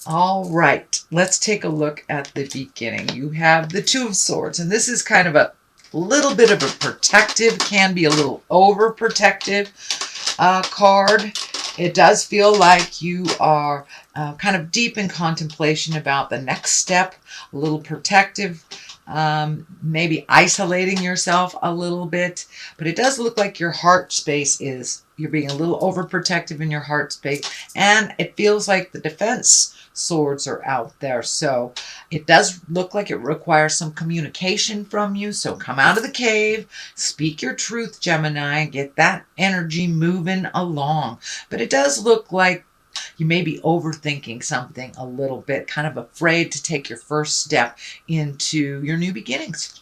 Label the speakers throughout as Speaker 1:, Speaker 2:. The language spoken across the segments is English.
Speaker 1: All right, let's take a look at the beginning. You have the Two of Swords, and this is kind of a little bit of a protective, can be a little overprotective card. It does feel like you are kind of deep in contemplation about the next step, a little protective, maybe isolating yourself a little bit. But it does look like your heart space you're being a little overprotective in your heart space. And it feels like the defense swords are out there. So it does look like it requires some communication from you. So come out of the cave, speak your truth, Gemini, and get that energy moving along. But it does look like you may be overthinking something a little bit, kind of afraid to take your first step into your new beginnings.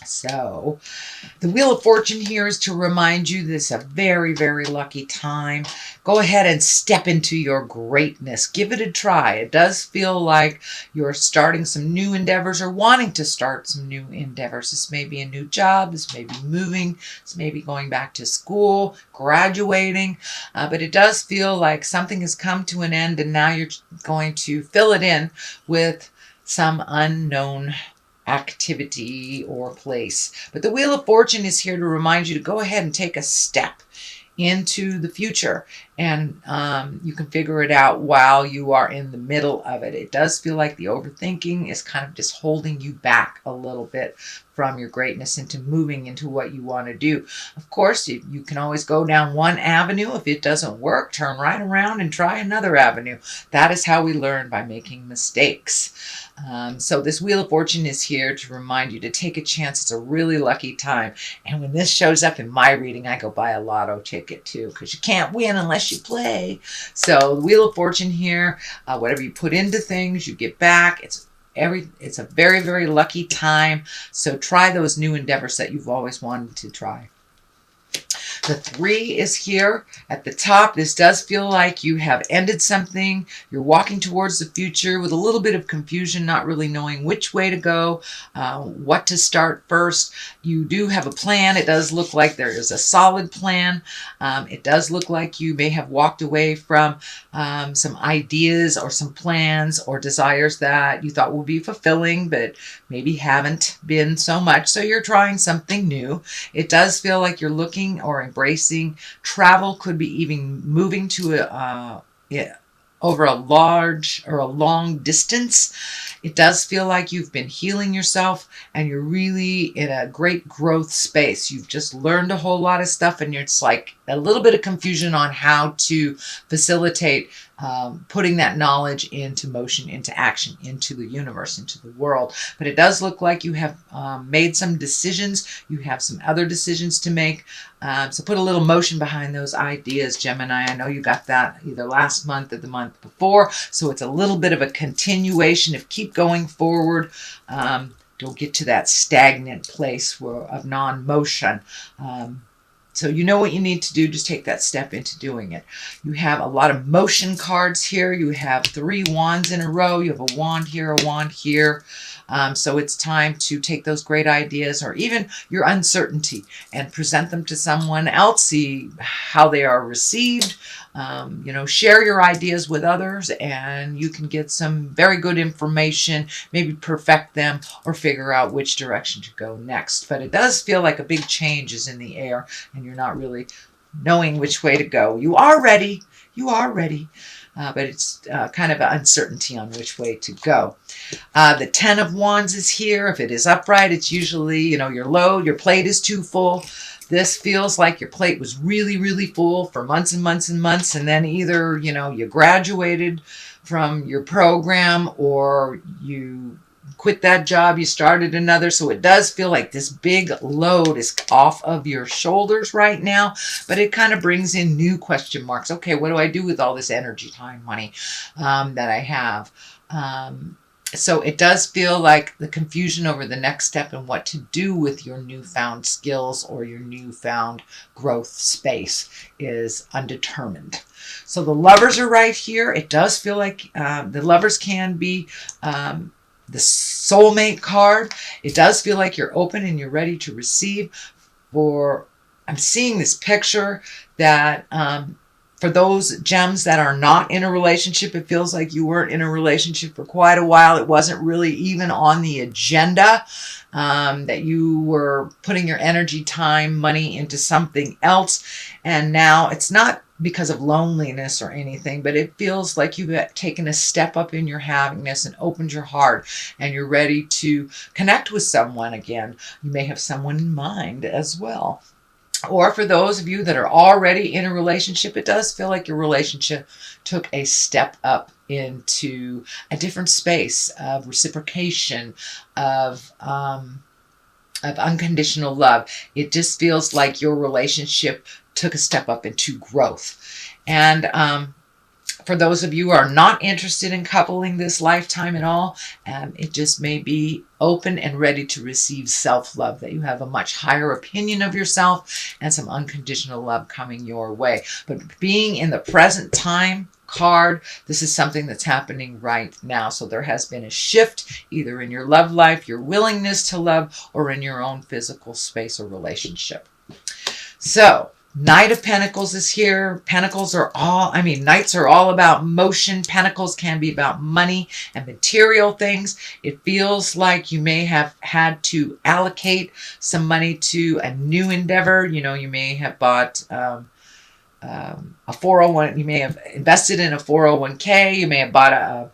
Speaker 1: So the Wheel of Fortune here is to remind you this is a very, very lucky time. Go ahead and step into your greatness. Give it a try. It does feel like you're starting some new endeavors or wanting to start some new endeavors. This may be a new job. This may be moving. This may be going back to school, graduating. But it does feel like something has come to an end and now you're going to fill it in with some unknown activity or place. But the Wheel of Fortune is here to remind you to go ahead and take a step into the future, and you can figure it out while you are in the middle of it. It does feel like the overthinking is kind of just holding you back a little bit from your greatness into moving into what you want to do. Of course, you can always go down one avenue. If it doesn't work, turn right around and try another avenue. That is how we learn, by making mistakes. So this Wheel of Fortune is here to remind you to take a chance. It's a really lucky time. And when this shows up in my reading, I go buy a lotto ticket too, because you can't win unless you play. So the Wheel of Fortune here, whatever you put into things, you get back. It's a very, very lucky time. So try those new endeavors that you've always wanted to try. The 3 is here at the top. This does feel like you have ended something. You're walking towards the future with a little bit of confusion, not really knowing which way to go, what to start first. You do have a plan. It does look like there is a solid plan. It does look like you may have walked away from some ideas or some plans or desires that you thought would be fulfilling, but maybe haven't been so much. So you're trying something new. It does feel like you're looking or embracing travel, could be even moving to over a large or a long distance. It does feel like you've been healing yourself and you're really in a great growth space. You've just learned a whole lot of stuff and it's like a little bit of confusion on how to facilitate putting that knowledge into motion, into action, into the universe, into the world. But it does look like you have made some decisions. You have some other decisions to make. So put a little motion behind those ideas, Gemini. I know you got that either last month or the month before. So it's a little bit of a continuation of keep going forward. Don't get to that stagnant place of non-motion. So you know what you need to do. Just take that step into doing it. You have a lot of motion cards here. You have 3 wands in a row. You have a wand here, a wand here. So it's time to take those great ideas or even your uncertainty and present them to someone else, see how they are received. Share your ideas with others and you can get some very good information, maybe perfect them or figure out which direction to go next. But it does feel like a big change is in the air and you're not really knowing which way to go. You are ready. But it's kind of an uncertainty on which way to go. The 10 of Wands is here. If it is upright, it's usually, your plate is too full. This feels like your plate was really, really full for months and months and months. And then either, you graduated from your program or you quit that job, you started another. So it does feel like this big load is off of your shoulders right now, but it kind of brings in new question marks. Okay, what do I do with all this energy, time, money that I have? So it does feel like the confusion over the next step and what to do with your newfound skills or your newfound growth space is undetermined. So the Lovers are right here. It does feel like the Lovers can be the soulmate card. It does feel like you're open and you're ready to receive. I'm seeing this picture that For those gems that are not in a relationship, it feels like you weren't in a relationship for quite a while. It wasn't really even on the agenda, that you were putting your energy, time, money into something else. And now it's not because of loneliness or anything, but it feels like you've taken a step up in your happiness and opened your heart and you're ready to connect with someone again. You may have someone in mind as well. Or for those of you that are already in a relationship, it does feel like your relationship took a step up into a different space of reciprocation, of unconditional love. It just feels like your relationship took a step up into growth. And for those of you who are not interested in coupling this lifetime at all, it just may be open and ready to receive self-love, that you have a much higher opinion of yourself and some unconditional love coming your way. But being in the present time card, this is something that's happening right now. So there has been a shift either in your love life, your willingness to love, or in your own physical space or relationship. So Knight of Pentacles is here. Pentacles are Knights are all about motion. Pentacles can be about money and material things. It feels like you may have had to allocate some money to a new endeavor. You know, you may have bought a 401. You may have invested in a 401k. You may have bought a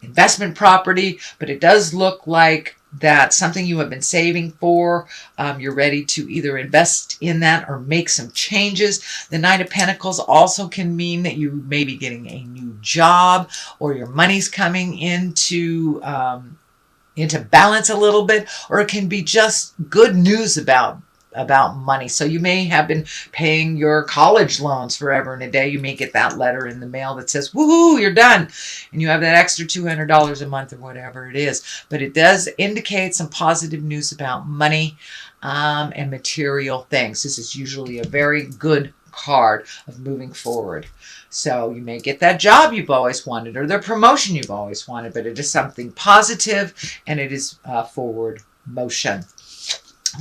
Speaker 1: investment property, but it does look like that's something you have been saving for. You're ready to either invest in that or make some changes. The Knight of Pentacles also can mean that you may be getting a new job, or your money's coming into balance a little bit, or it can be just good news about money. So you may have been paying your college loans forever and a day. You may get that letter in the mail that says, woohoo, you're done. And you have that extra $200 a month or whatever it is. But it does indicate some positive news about money and material things. This is usually a very good card of moving forward. So you may get that job you've always wanted, or the promotion you've always wanted, but it is something positive and it is forward motion.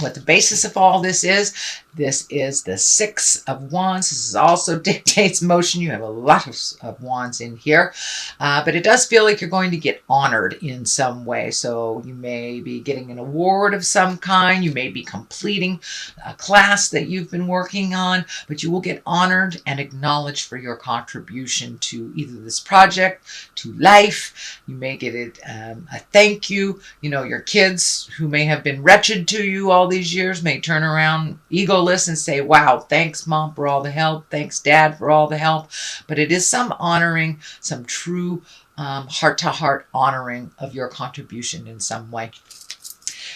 Speaker 1: What the basis of all this is the Six of Wands. This is also dictates motion. You have a lot of wands in here, but it does feel like you're going to get honored in some way. So you may be getting an award of some kind. You may be completing a class that you've been working on, but you will get honored and acknowledged for your contribution to either this project, to life. You may get a thank you. You know, your kids who may have been wretched to you all these years may turn around egoless and say, wow, thanks mom for all the help, thanks dad for all the help. But it is some honoring, some true heart-to-heart honoring of your contribution in some way.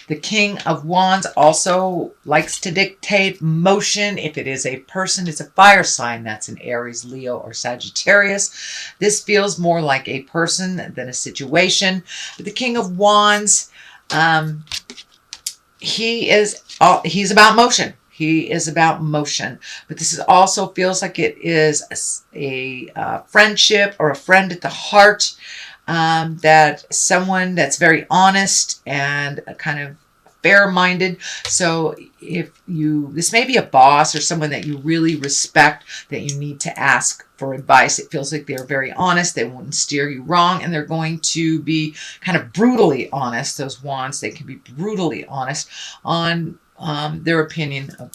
Speaker 1: The King of Wands also likes to dictate motion. If it is a person, it's a fire sign. That's an Aries, Leo, or Sagittarius. This feels more like a person than a situation. But the King of Wands, he's about motion. He is about motion. But this also feels like it is a friendship or a friend at the heart, that someone that's very honest and kind of fair-minded. So this may be a boss or someone that you really respect, that you need to ask for advice. It feels like they're very honest. They won't steer you wrong, and they're going to be kind of brutally honest. Those wands, they can be brutally honest on their opinion of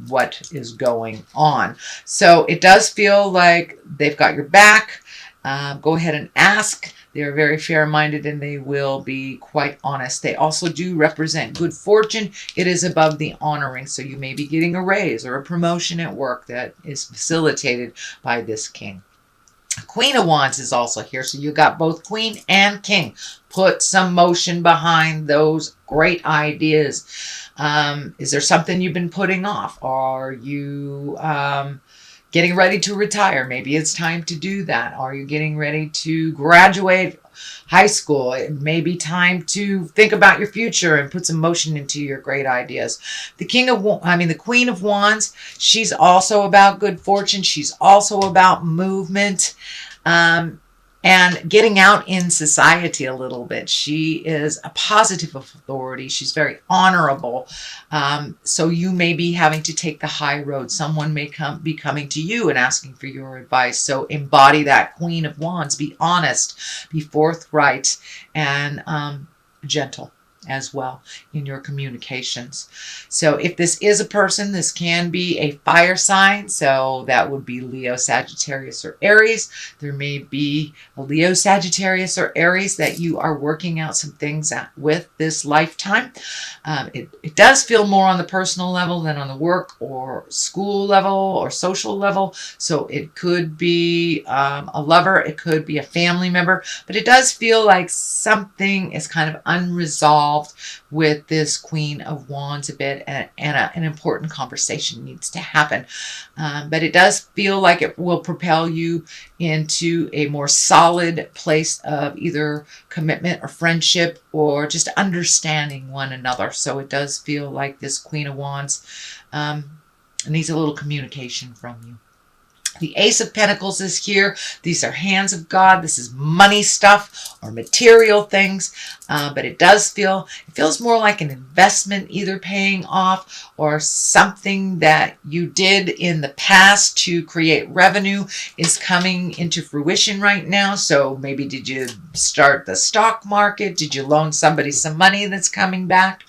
Speaker 1: what is going on. So it does feel like they've got your back. Go ahead and ask. They're very fair-minded and they will be quite honest. They also do represent good fortune. It is above the honoring. So you may be getting a raise or a promotion at work that is facilitated by this king. Queen of Wands is also here. So you got both queen and king. Put some motion behind those great ideas. Is there something you've been putting off? Are you getting ready to retire? Maybe it's time to do that. Are you getting ready to graduate high school? It may be time to think about your future and put some motion into your great ideas. The Queen of Wands, she's also about good fortune. She's also about movement. And and getting out in society a little bit. She is a positive authority. She's very honorable. So you may be having to take the high road. Someone may be coming to you and asking for your advice. So embody that Queen of Wands. Be honest, be forthright, and gentle as well in your communications. So if this is a person, this can be a fire sign. So that would be Leo, Sagittarius, or Aries. There may be a Leo, Sagittarius, or Aries that you are working out some things with this lifetime. It does feel more on the personal level than on the work or school level or social level. So it could be a lover, it could be a family member, but it does feel like something is kind of unresolved with this Queen of Wands a bit, and an important conversation needs to happen. But it does feel like it will propel you into a more solid place of either commitment or friendship or just understanding one another. So it does feel like this Queen of Wands needs a little communication from you. The Ace of Pentacles is here. These are hands of God. This is money stuff or material things. But it feels more like an investment either paying off or something that you did in the past to create revenue is coming into fruition right now. So maybe did you start the stock market? Did you loan somebody some money that's coming back?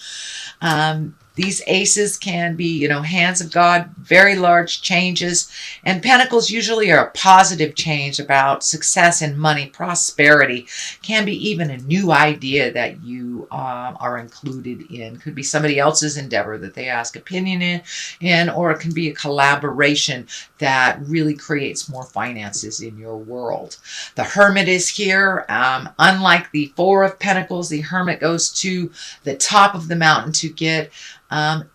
Speaker 1: These aces can be, hands of God, very large changes. And pentacles usually are a positive change about success and money, prosperity. Can be even a new idea that you are included in. Could be somebody else's endeavor that they ask opinion in, or it can be a collaboration that really creates more finances in your world. The Hermit is here. Unlike the Four of Pentacles, the Hermit goes to the top of the mountain to get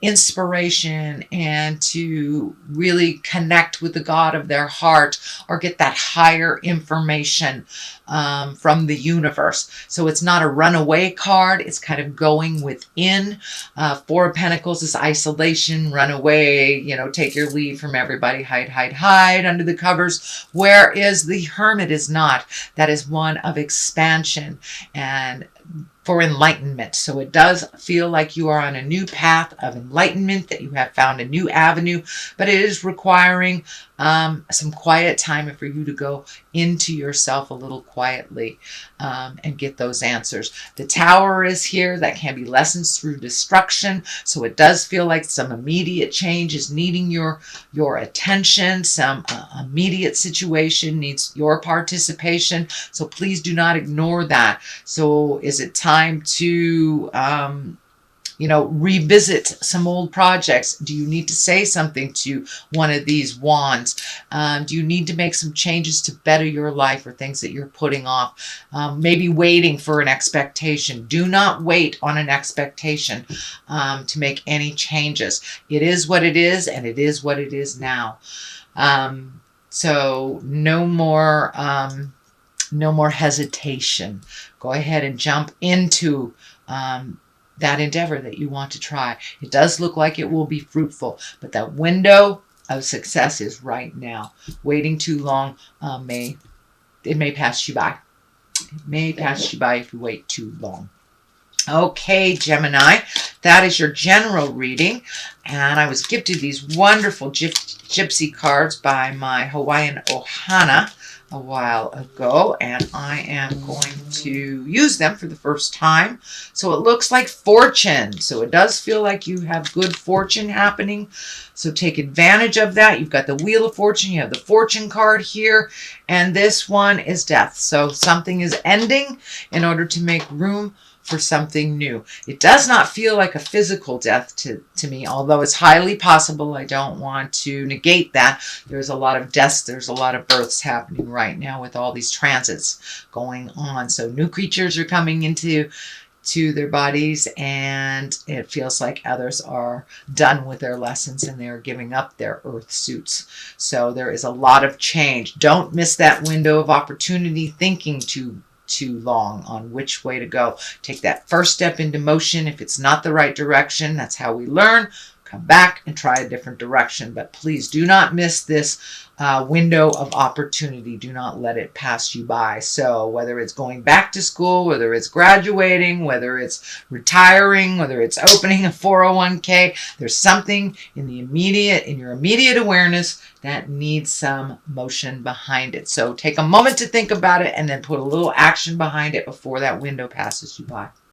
Speaker 1: inspiration and to really connect with the God of their heart or get that higher information from the universe. So it's not a runaway card. It's kind of going within. Four of Pentacles is isolation, run away, take your leave from everybody, hide under the covers. Whereas the Hermit is not. That is one of expansion and for enlightenment. So it does feel like you are on a new path of enlightenment, that you have found a new avenue, but it is requiring some quiet time for you to go into yourself a little quietly and get those answers. The Tower is here. That can be lessons through destruction. So it does feel like some immediate change is needing your attention. Some immediate situation needs your participation. So please do not ignore that. So is it time to revisit some old projects? Do you need to say something to one of these wands? Do you need to make some changes to better your life or things that you're putting off? Maybe waiting for an expectation. Do not wait on an expectation to make any changes. It is what it is, and it is what it is now. So no more hesitation. Go ahead and jump into that endeavor that you want to try. It does look like it will be fruitful, but that window of success is right now. Waiting too long may pass you by. It may pass you by if you wait too long. Okay, Gemini, that is your general reading. And I was gifted these wonderful gypsy cards by my Hawaiian Ohana a while ago, and I am going to use them for the first time. So it looks like fortune. So it does feel like you have good fortune happening. So take advantage of that. You've got the Wheel of Fortune. You have the Fortune card here. And this one is death. So something is ending in order to make room for something new. It does not feel like a physical death to me, although it's highly possible. I don't want to negate that. There's a lot of deaths, there's a lot of births happening right now with all these transits going on. So new creatures are coming into their bodies, and it feels like others are done with their lessons and they're giving up their earth suits. So there is a lot of change. Don't miss that window of opportunity thinking too long on which way to go. Take that first step into motion. If it's not the right direction, that's how we learn. come back and try a different direction. But please do not miss this window of opportunity. Do not let it pass you by. So whether it's going back to school, whether it's graduating, whether it's retiring, whether it's opening a 401k, there's something in your immediate awareness that needs some motion behind it. So take a moment to think about it and then put a little action behind it before that window passes you by.